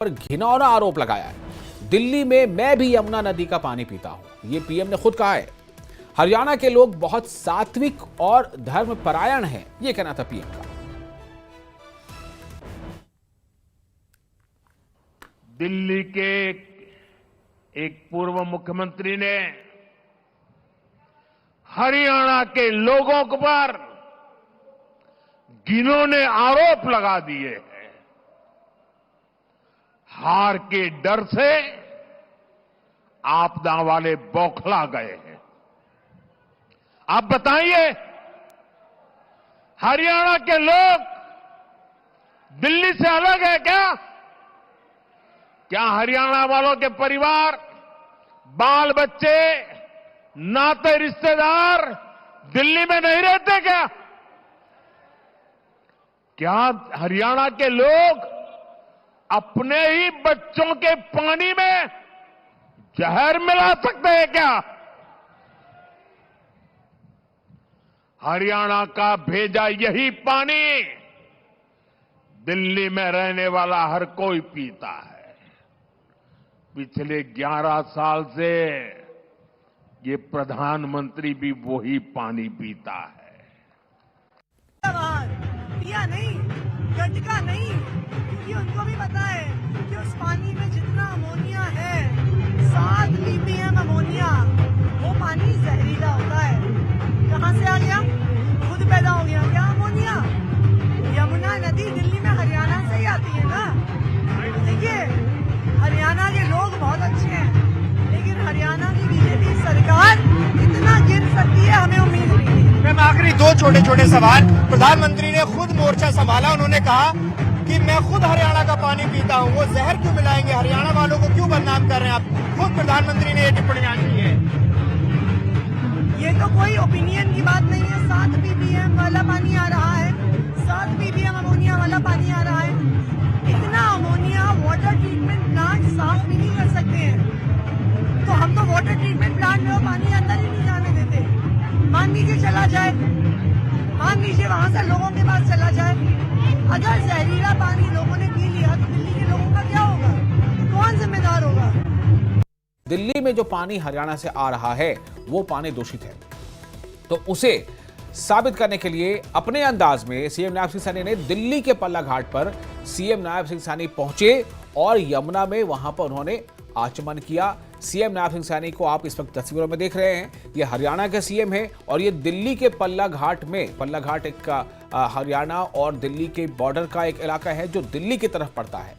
पर घिनौना आरोप लगाया है। दिल्ली में मैं भी यमुना नदी का पानी पीता हूं, ये पीएम ने खुद कहा है। हरियाणा के लोग बहुत सात्विक और धर्मपरायण हैं, ये कहना था पीएम का। दिल्ली के एक पूर्व मुख्यमंत्री ने हरियाणा के लोगों पर घिनौने आरोप लगा दिए हैं। हार के डर से आपदा वाले बौखला गए हैं। आप बताइए, हरियाणा के लोग दिल्ली से अलग है क्या? क्या हरियाणा वालों के परिवार, बाल बच्चे, नाते रिश्तेदार दिल्ली में नहीं रहते क्या? क्या हरियाणा के लोग अपने ही बच्चों के पानी में जहर मिला सकते हैं क्या? हरियाणा का भेजा यही पानी दिल्ली में रहने वाला हर कोई पीता है। पिछले 11 साल से ये प्रधानमंत्री भी वही पानी पीता है। पिया नहीं, गटका नहीं, क्योंकि उनको भी पता है कि उस पानी में जितना अमोनिया है, 7 ppm अमोनिया, वो पानी जहरीला होता है। कहां से आ गया? खुद पैदा हो गया क्या अमोनिया? यमुना नदी दिल्ली में हरियाणा से ही आती है ना। देखिए, हरियाणा के लोग बहुत अच्छे हैं, लेकिन हरियाणा की बीजेपी सरकार इतना गिर सकती है, हमें उम्मीद नहीं है। आखिरी 2 छोटे छोटे सवाल। प्रधानमंत्री ने खुद मोर्चा संभाला, उन्होंने कहा कि मैं खुद हरियाणा का पानी पीता हूं, वो जहर क्यों मिलाएंगे? हरियाणा वालों को क्यों बदनाम कर रहे हैं आप? खुद प्रधानमंत्री ने ये टिप्पणियां की है। ये तो कोई ओपिनियन की बात नहीं है। 7 ppm वाला पानी आ रहा है, 7 ppm अमोनिया वाला पानी आ रहा है। इतना अमोनिया वाटर ट्रीटमेंट प्लांट साफ भी नहीं कर सकते हैं, तो हम तो वाटर ट्रीटमेंट प्लांट में वो पानी अंदर ही नहीं जाने देते। मान लीजिए चला जाए, मान लीजिए वहां से लोगों के पास चला जाए, अगर जहरीला पानी लोगों ने पी लिया तो दिल्ली के लोगों का क्या होगा? कौन जिम्मेदार होगा? दिल्ली में जो पानी हरियाणा से आ रहा है वो पानी दूषित है, तो उसे साबित करने के लिए अपने अंदाज में सीएम नायब सिंह सैनी ने दिल्ली के पल्ला घाट पर सीएम नायब सिंह सैनी पहुंचे और यमुना में वहां पर उन्होंने आचमन किया। सीएम नायब सिंह सैनी को आप इस वक्त तस्वीरों में देख रहे हैं, ये हरियाणा के सीएम हैं और ये दिल्ली के पल्ला घाट में, पल्ला घाट एक हरियाणा और दिल्ली के बॉर्डर का एक इलाका है जो दिल्ली की तरफ पड़ता है।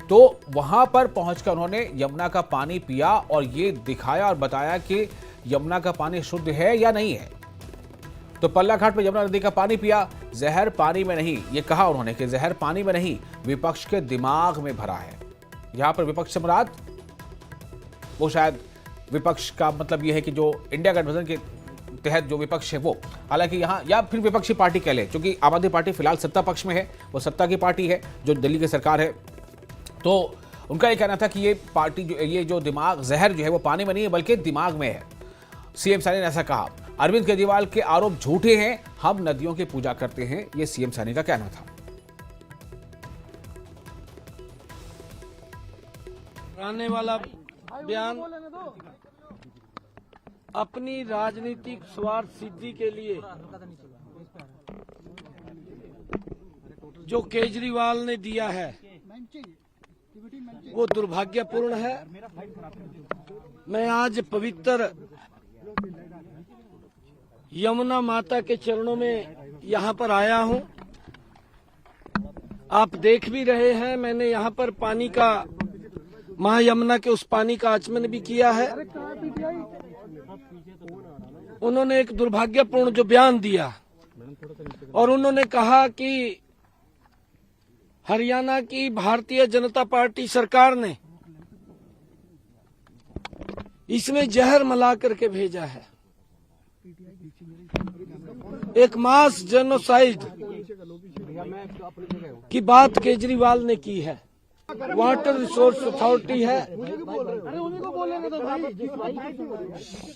तो वहां पर पहुंचकर उन्होंने यमुना का पानी पिया और ये दिखाया और बताया कि यमुना का पानी शुद्ध है या नहीं है। तो पल्ला घाट में यमुना नदी का पानी पिया, जहर पानी में नहीं, ये कहा उन्होंने कि जहर पानी में नहीं, विपक्ष के दिमाग में भरा है। यहां पर विपक्ष से मुराद वो शायद विपक्ष का मतलब यह है कि जो इंडिया गठबंधन के तहत जो विपक्ष है वो, हालांकि यहाँ या फिर विपक्षी पार्टी कह ले, क्योंकि आम आदमी पार्टी फिलहाल सत्ता पक्ष में है, वो सत्ता की पार्टी है जो दिल्ली की सरकार है। तो उनका ये कहना था कि ये पार्टी ये जो दिमाग जहर जो है वो पानी में नहीं है बल्कि दिमाग में है। सीएम सैनी ने ऐसा कहा। अरविंद केजरीवाल के आरोप झूठे हैं, हम नदियों की पूजा करते हैं, ये सीएम सैनी का कहना था। आने वाला बयान अपनी राजनीतिक स्वार्थ सिद्धि के लिए जो केजरीवाल ने दिया है वो दुर्भाग्यपूर्ण है। मैं आज पवित्र यमुना माता के चरणों में यहाँ पर आया हूँ। आप देख भी रहे हैं, मैंने यहाँ पर पानी का, मां यमुना के उस पानी का आचमन भी किया है। उन्होंने एक दुर्भाग्यपूर्ण जो बयान दिया और उन्होंने कहा कि हरियाणा की भारतीय जनता पार्टी सरकार ने इसमें जहर मिला करके भेजा है। एक मास जेनोसाइड की बात केजरीवाल ने की है। वाटर रिसोर्स अथॉरिटी है,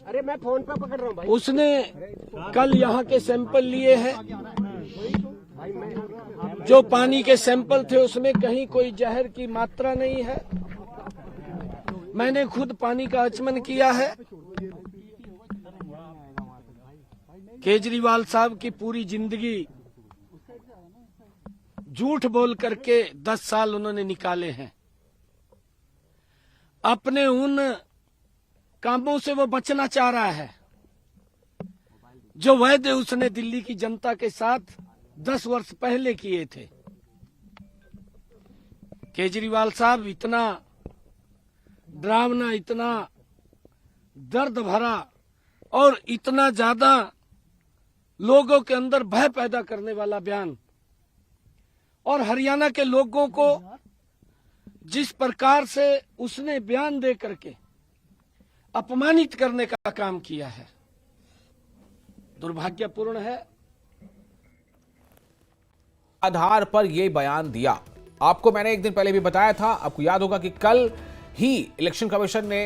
अरे मैं फोन पे पकड़ रहा हूँ भाई। उसने कल यहाँ के सैंपल लिए हैं जो पानी के सैंपल थे उसमें कहीं कोई जहर की मात्रा नहीं है। मैंने खुद पानी का आचमन किया है। केजरीवाल साहब की पूरी जिंदगी झूठ बोल करके 10 साल उन्होंने निकाले हैं। अपने उन कामों से वो बचना चाह रहा है जो वायदे उसने दिल्ली की जनता के साथ 10 वर्ष पहले किए थे। केजरीवाल साहब इतना डरावना, इतना दर्द भरा और इतना ज्यादा लोगों के अंदर भय पैदा करने वाला बयान, और हरियाणा के लोगों को जिस प्रकार से उसने बयान दे करके अपमानित करने का काम किया है, दुर्भाग्यपूर्ण है। आधार पर यह बयान दिया। आपको मैंने एक दिन पहले भी बताया था, आपको याद होगा कि कल ही इलेक्शन कमीशन ने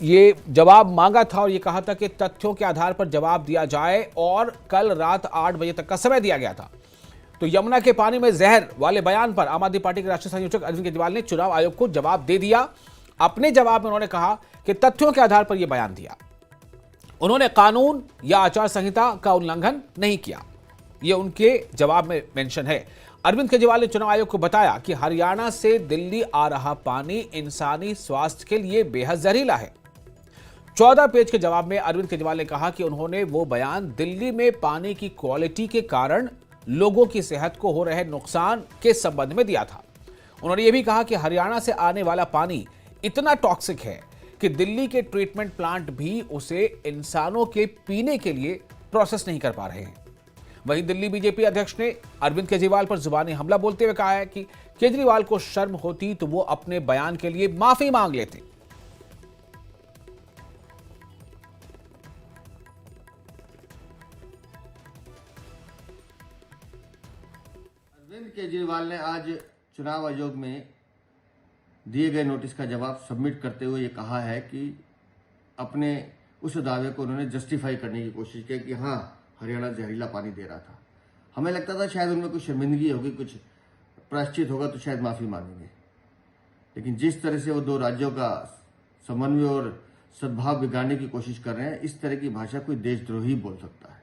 ये जवाब मांगा था और ये कहा था कि तथ्यों के आधार पर जवाब दिया जाए, और कल रात 8 बजे तक का समय दिया गया था। तो यमुना के पानी में जहर वाले बयान पर आम आदमी पार्टी के राष्ट्रीय संयोजक अरविंद केजरीवाल ने चुनाव आयोग को जवाब दे दिया। अपने जवाब में उन्होंने कहा कि तथ्यों के आधार पर यह बयान दिया, उन्होंने कानून या आचार संहिता का उल्लंघन नहीं किया। यह उनके जवाब में मेंशन है। अरविंद केजरीवाल ने चुनाव आयोग को बताया कि हरियाणा से दिल्ली आ रहा पानी इंसानी स्वास्थ्य के लिए बेहद जहरीला है। 14 पेज के जवाब में अरविंद केजरीवाल ने कहा कि उन्होंने वो बयान दिल्ली में पानी की क्वालिटी के कारण लोगों की सेहत को हो रहे नुकसान के संबंध में दिया था। उन्होंने ये भी कहा कि हरियाणा से आने वाला पानी इतना टॉक्सिक है कि दिल्ली के ट्रीटमेंट प्लांट भी उसे इंसानों के पीने के लिए प्रोसेस नहीं कर पा रहे हैं। वहीं दिल्ली बीजेपी अध्यक्ष ने अरविंद केजरीवाल पर जुबानी हमला बोलते हुए कहा है कि केजरीवाल को शर्म होती तो वो अपने बयान के लिए माफी मांग लेते। अरविंद केजरीवाल ने आज चुनाव आयोग में दिए गए नोटिस का जवाब सबमिट करते हुए ये कहा है कि अपने उस दावे को उन्होंने जस्टिफाई करने की कोशिश की कि हाँ, हरियाणा जहरीला पानी दे रहा था। हमें लगता था शायद उनमें कुछ शर्मिंदगी होगी, कुछ प्रायश्चित होगा तो शायद माफी मांगेंगे, लेकिन जिस तरह से वो दो राज्यों का समन्वय और सद्भाव बिगाड़ने की कोशिश कर रहे हैं, इस तरह की भाषा कोई देशद्रोही बोल सकता है।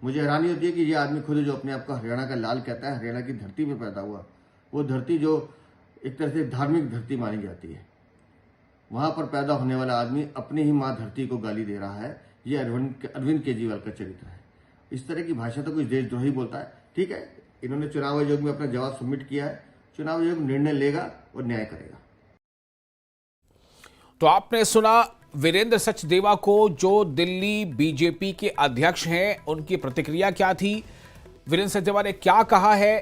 मुझे हैरानी होती है कि ये आदमी खुद जो अपने आप को हरियाणा का लाल कहता है, हरियाणा की धरती में पैदा हुआ, वो धरती जो एक तरह से धार्मिक धरती मानी जाती है, वहां पर पैदा होने वाला आदमी अपनी ही माँ धरती को गाली दे रहा है। ये अरविंद केजरीवाल का चरित्र है। इस तरह की भाषा तो कोई देशद्रोही बोलता है। ठीक है, इन्होंने चुनाव आयोग में अपना जवाब सबमिट किया है, चुनाव आयोग निर्णय लेगा और न्याय करेगा। तो आपने सुना वीरेंद्र सचदेवा को, जो दिल्ली बीजेपी के अध्यक्ष हैं, उनकी प्रतिक्रिया क्या थी। वीरेंद्र सचदेवा ने क्या कहा है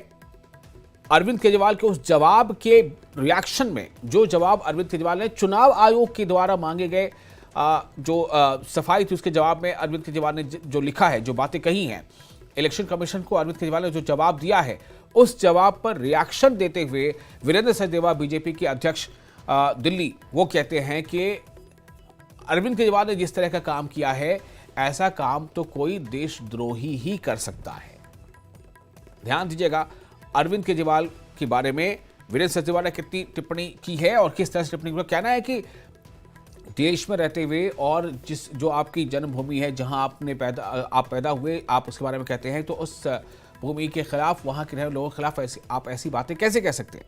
अरविंद केजरीवाल के उस जवाब के रिएक्शन में, जो जवाब अरविंद केजरीवाल ने चुनाव आयोग के द्वारा मांगे गए जो सफाई थी, उसके जवाब में अरविंद केजरीवाल ने जो लिखा है, जो बातें कही हैं इलेक्शन कमीशन को, अरविंद केजरीवाल ने जो जवाब दिया है, उस जवाब पर रिएक्शन देते हुए वीरेंद्र सचदेवा बीजेपी के अध्यक्ष दिल्ली, वो कहते हैं कि अरविंद केजरीवाल ने जिस तरह का काम किया है, ऐसा काम तो कोई देशद्रोही ही कर सकता है। ध्यान दीजिएगा अरविंद केजरीवाल के बारे में वीरेंद्र सचदेवा ने कितनी टिप्पणी की है और किस तरह से टिप्पणी की। कहना है कि देश में रहते हुए और जो आपकी जन्मभूमि है, जहां आप पैदा हुए, आप उसके बारे में कहते हैं, तो उस भूमि के खिलाफ, वहां के रहने लोगों के खिलाफ आप ऐसी बातें कैसे कह सकते हैं।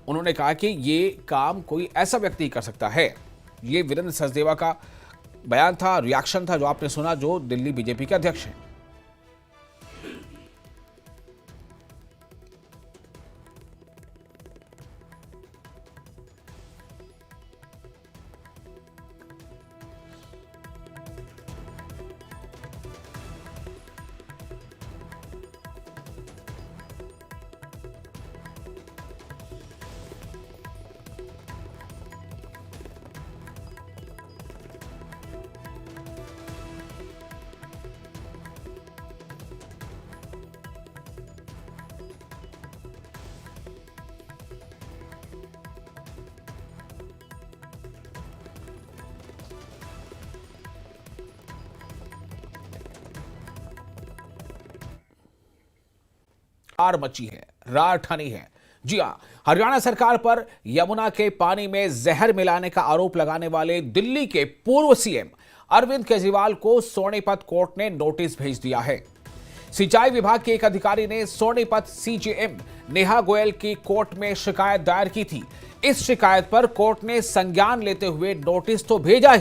उन्होंने कहा कि ये काम कोई ऐसा व्यक्ति कर सकता है। ये वीरेंद्र सचदेवा का बयान था, रिएक्शन था, जो आपने सुना, जो दिल्ली बीजेपी के अध्यक्ष हैं। रार मची है, रार ठनी है। जी हां, हरियाणा सरकार पर यमुना के पानी में जहर मिलाने का आरोप लगाने वाले दिल्ली के पूर्व सीएम अरविंद केजरीवाल को सोनीपत कोर्ट ने नोटिस भेज दिया है। सिंचाई विभाग के एक अधिकारी ने सोनीपत सीजेएम नेहा गोयल की कोर्ट में शिकायत दायर की थी। इस शिकायत पर कोर्ट ने संज्ञान लेते हुए नोटिस तो भेजा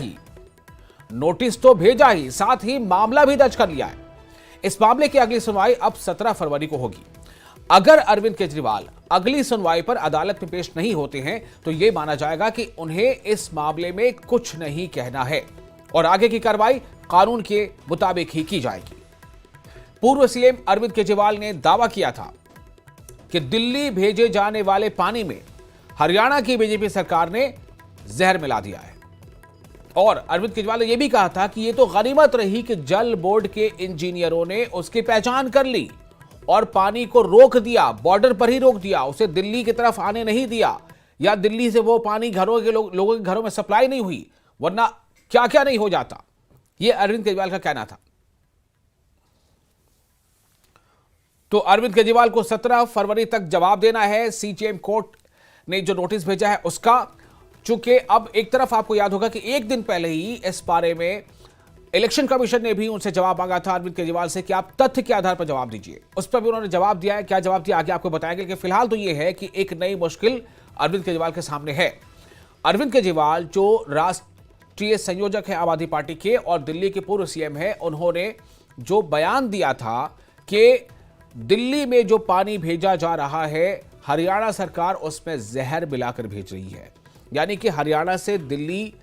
ही, साथ ही मामला भी दर्ज कर लिया है। इस मामले की अगली सुनवाई अब 17 फरवरी को होगी। अगर अरविंद केजरीवाल अगली सुनवाई पर अदालत में पेश नहीं होते हैं तो यह माना जाएगा कि उन्हें इस मामले में कुछ नहीं कहना है और आगे की कार्रवाई कानून के मुताबिक ही की जाएगी। पूर्व सीएम अरविंद केजरीवाल ने दावा किया था कि दिल्ली भेजे जाने वाले पानी में हरियाणा की बीजेपी सरकार ने जहर मिला दिया है और अरविंद केजरीवाल ने यह भी कहा था कि यह तो गनीमत रही कि जल बोर्ड के इंजीनियरों ने उसकी पहचान कर ली और पानी को रोक दिया, बॉर्डर पर ही रोक दिया, उसे दिल्ली की तरफ आने नहीं दिया या दिल्ली से वो पानी घरों के लोगों के घरों में सप्लाई नहीं हुई, वरना क्या क्या नहीं हो जाता। यह अरविंद केजरीवाल का कहना था। तो अरविंद केजरीवाल को 17 फरवरी तक जवाब देना है। सीजेएम कोर्ट ने जो नोटिस भेजा है उसका, चूंकि अब एक तरफ आपको याद होगा कि एक दिन पहले ही इस बारे में इलेक्शन कमीशन ने भी उनसे जवाब मांगा था अरविंद केजरीवाल से कि आप तथ्य के आधार पर जवाब दीजिए। उस पर भी उन्होंने जवाब दिया है। क्या जवाब दिया आगे आपको बताएंगे, लेकिन फिलहाल तो यह है कि एक नई मुश्किल अरविंद केजरीवाल के सामने है। अरविंद केजरीवाल जो राष्ट्रीय संयोजक है आम आदमी पार्टी के और दिल्ली के पूर्व सीएम है, उन्होंने जो बयान दिया था कि दिल्ली में जो पानी भेजा जा रहा है हरियाणा सरकार उसमें जहर मिलाकर भेज रही है, यानी कि हरियाणा से दिल्ली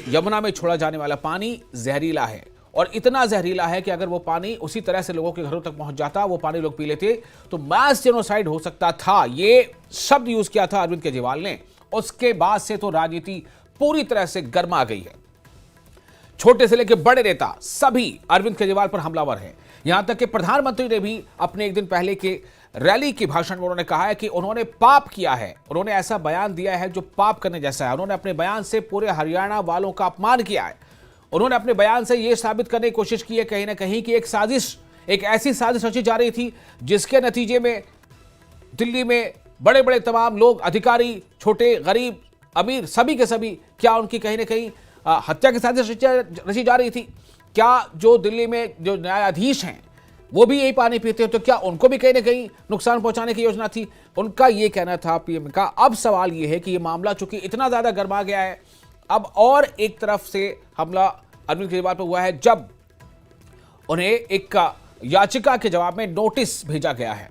यमुना में छोड़ा जाने वाला पानी जहरीला है और इतना जहरीला है कि अगर वो पानी उसी तरह से लोगों के घरों तक पहुंच जाता, वो पानी लोग पी लेते तो मास जेनोसाइड हो सकता था। ये शब्द यूज किया था अरविंद केजरीवाल ने। उसके बाद से तो राजनीति पूरी तरह से गर्मा गई है। छोटे से लेकर बड़े नेता सभी अरविंद केजरीवाल पर हमलावर हैं। यहां तक कि प्रधानमंत्री ने भी अपने एक दिन पहले के रैली के भाषण में उन्होंने कहा है कि उन्होंने पाप किया है। उन्होंने ऐसा बयान दिया है जो पाप करने जैसा है। उन्होंने अपने बयान से पूरे हरियाणा वालों का अपमान किया है। उन्होंने अपने बयान से यह साबित करने की कोशिश की है कहीं ना कहीं कि एक ऐसी साजिश रची जा रही थी जिसके नतीजे में दिल्ली में बड़े बड़े तमाम लोग, अधिकारी, छोटे, गरीब, अमीर, सभी के सभी, क्या उनकी कहीं ना कहीं हत्या की साजिश रची जा रही थी। क्या जो दिल्ली में जो न्यायाधीश हैं वो भी यही पानी पीते हैं, तो क्या उनको भी कहीं ना कहीं नुकसान पहुंचाने की योजना थी? उनका ये कहना था पीएम का। अब सवाल ये है कि ये मामला चूंकि इतना ज्यादा गर्मा गया है, अब और एक तरफ से हमला अरविंद केजरीवाल पर हुआ है जब उन्हें एक याचिका के जवाब में नोटिस भेजा गया है।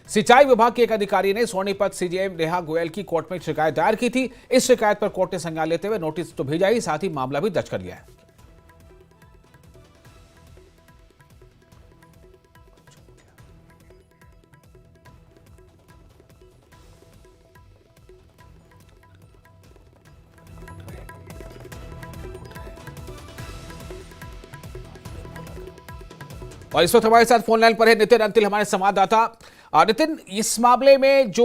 सिंचाई विभाग के एक अधिकारी ने सोनीपत सीजेएम नेहा गोयल की कोर्ट में शिकायत दायर की थी। इस शिकायत पर कोर्ट ने संज्ञान लेते हुए नोटिस तो भेजा ही, साथ ही मामला भी दर्ज कर लिया है। और इस वक्त हमारे साथ फोन लाइन पर है नितिन अंतिल, हमारे संवाददाता। नितिन, इस मामले में जो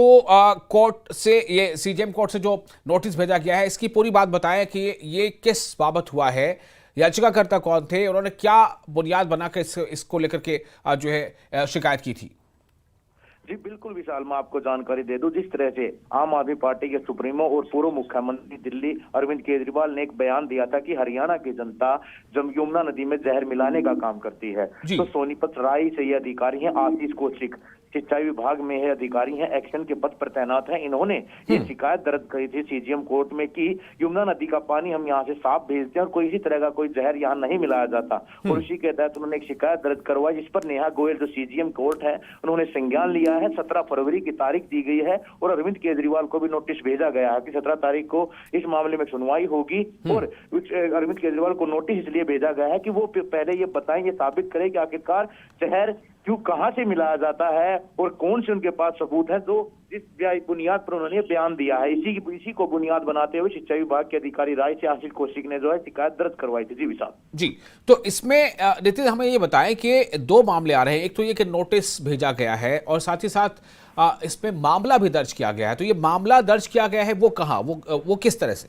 कोर्ट से, ये सीजेएम कोर्ट से जो नोटिस भेजा गया है, इसकी पूरी बात बताएं कि ये किस बाबत हुआ है, याचिकाकर्ता कौन थे, उन्होंने क्या बुनियाद बनाकर इसको लेकर के जो है शिकायत की थी? जी बिल्कुल विशाल, मैं आपको जानकारी दे दूं, जिस तरह से आम आदमी पार्टी के सुप्रीमो और पूर्व मुख्यमंत्री दिल्ली अरविंद केजरीवाल ने एक बयान दिया था कि हरियाणा की जनता यमुना नदी में जहर मिलाने का काम करती है, तो सोनीपत राय से ये अधिकारी हैं आशीष कौशिक, सिंचाई विभाग में है अधिकारी हैं, एक्शन के पद पर तैनात हैं। इन्होंने ये शिकायत दर्ज करी थी सीजीएम कोर्ट में कि यमुना नदी का पानी हम यहाँ से साफ भेजते हैं और कोई इसी तरह का कोई जहर यहाँ नहीं मिलाया जाता, और उसी के तहत उन्होंने एक शिकायत दर्ज करवाई, जिस पर नेहा गोयल जो सीजीएम कोर्ट है उन्होंने संज्ञान लिया है। 17 फरवरी की तारीख दी गई है और अरविंद केजरीवाल को भी नोटिस भेजा गया है कि 17 तारीख को इस मामले में सुनवाई होगी। और अरविंद केजरीवाल को नोटिस इसलिए भेजा गया है कि वो पहले ये बताएं, ये साबित करें कि आखिरकार जहर क्यों, कहां से मिलाया जाता है और कौन से उनके पास सबूत है। तो इस बुनियाद पर उन्होंने बयान दिया है। इसी को बुनियाद बनाते हुए सिंचाई विभाग के अधिकारी राय से आशीष कौशिक ने जो है शिकायत दर्ज करवाई थी। जी विशाल जी, तो इसमें नितिन हमें ये बताएं कि 2 मामले आ रहे हैं। एक तो ये कि नोटिस भेजा गया है और साथ ही साथ इसमें मामला भी दर्ज किया गया है। तो ये मामला दर्ज किया गया है वो कहाँ, वो किस तरह से?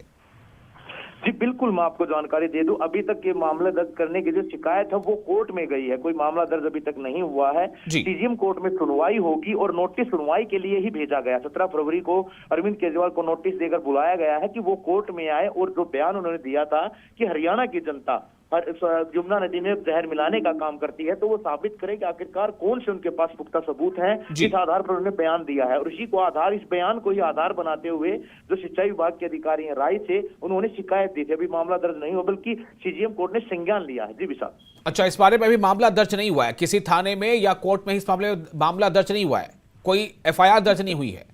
जी बिल्कुल, मैं आपको जानकारी दे दूं, अभी तक ये मामला दर्ज करने की जो शिकायत है वो कोर्ट में गई है, कोई मामला दर्ज अभी तक नहीं हुआ है। जी। सीजीएम कोर्ट में सुनवाई होगी और नोटिस सुनवाई के लिए ही भेजा गया। 17 फरवरी को अरविंद केजरीवाल को नोटिस देकर बुलाया गया है कि वो कोर्ट में आए और जो बयान उन्होंने दिया था कि हरियाणा की जनता यमुना नदी में जहर मिलाने का काम करती है, तो वो साबित करे कि आखिरकार कौन से उनके पास पुख्ता सबूत हैं, इस आधार पर उन्होंने बयान दिया है। और इसी को आधार, इस बयान को ही आधार बनाते हुए जो सिंचाई विभाग के अधिकारी हैं राय से, उन्होंने शिकायत दी थी। अभी मामला दर्ज नहीं हुआ, बल्कि सीजीएम कोर्ट ने संज्ञान लिया है। जी विशाल। अच्छा, इस बारे में अभी मामला दर्ज नहीं हुआ है किसी थाने में या कोर्ट में? इस मामले में मामला दर्ज नहीं हुआ है, कोई एफआईआर दर्ज नहीं हुई है?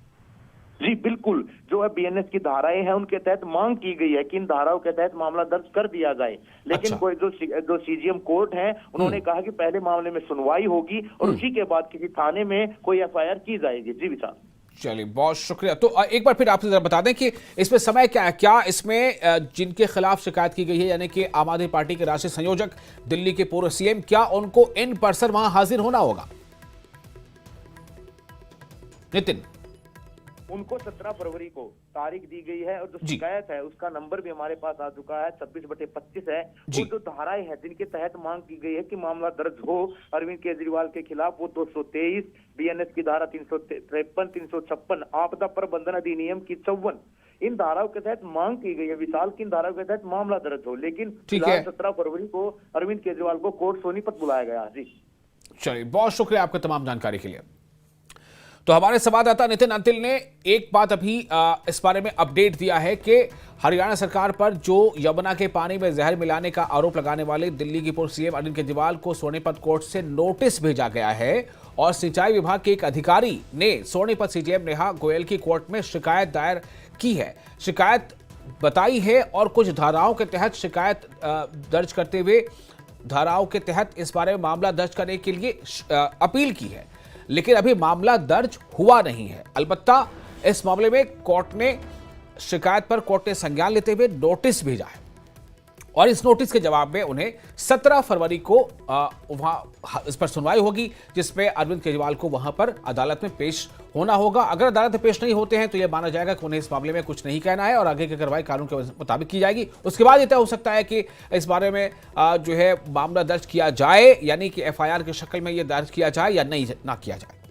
जी बिल्कुल, जो है बीएनएस की धाराएं हैं उनके तहत मांग की गई है कि इन धाराओं के तहत मामला दर्ज कर दिया जाए, लेकिन अच्छा। कोई जो सीजीएम कोर्ट है उन्होंने कहा कि पहले मामले में सुनवाई होगी और उसी के बाद किसी थाने में कोई एफआईआर की जाएगी। जी विशाल। चलिए, बहुत शुक्रिया। तो एक बार फिर आपसे जरा बता दें कि इसमें समय क्या है, क्या इसमें जिनके खिलाफ शिकायत की गई है, यानी कि आम आदमी पार्टी के राष्ट्रीय संयोजक, दिल्ली के पूर्व सीएम, क्या उनको इन पर्सन वहां हाजिर होना होगा? नितिन, उनको 17 फरवरी को तारीख दी गई है और जो शिकायत है उसका नंबर भी हमारे पास आ चुका है, 26/25 है। वो जो धाराएं हैं जिनके तहत मांग की गई है कि मामला दर्ज हो अरविंद केजरीवाल के खिलाफ, वो 223, बीएनएस की धारा 353, 356, आपदा प्रबंधन अधिनियम की 54, इन धाराओं के तहत मांग की गई है विशाल की इन धाराओं के तहत मामला दर्ज हो। लेकिन 17 फरवरी को अरविंद केजरीवाल को कोर्ट सोनीपत बुलाया गया। जी चलिए, बहुत शुक्रिया आपका तमाम जानकारी के लिए। तो हमारे संवाददाता नितिन अंतिल ने एक बात अभी इस बारे में अपडेट दिया है कि हरियाणा सरकार पर जो यमुना के पानी में जहर मिलाने का आरोप लगाने वाले दिल्ली की पूर्व सीएम अरविंद केजरीवाल को सोनीपत कोर्ट से नोटिस भेजा गया है और सिंचाई विभाग के एक अधिकारी ने सोनीपत सीजीएम नेहा गोयल की कोर्ट में शिकायत दायर की है। शिकायत बताई है और कुछ धाराओं के तहत शिकायत दर्ज करते हुए धाराओं के तहत इस बारे में मामला दर्ज करने के लिए अपील की है, लेकिन अभी मामला दर्ज हुआ नहीं है। अलबत्ता इस मामले में कोर्ट ने शिकायत पर कोर्ट ने संज्ञान लेते हुए नोटिस भेजा है और इस नोटिस के जवाब में उन्हें 17 फरवरी को वहां इस पर सुनवाई होगी, जिसमें अरविंद केजरीवाल को वहां पर अदालत में पेश होना होगा। अगर अदालत में पेश नहीं होते हैं तो यह माना जाएगा कि उन्हें इस मामले में कुछ नहीं कहना है और आगे की कार्रवाई कानून के मुताबिक की जाएगी। उसके बाद यह तय हो सकता है कि इस बारे में जो है मामला दर्ज किया जाए, यानी कि एफआईआर की शक्ल में यह दर्ज किया जाए या नहीं ना किया जाए।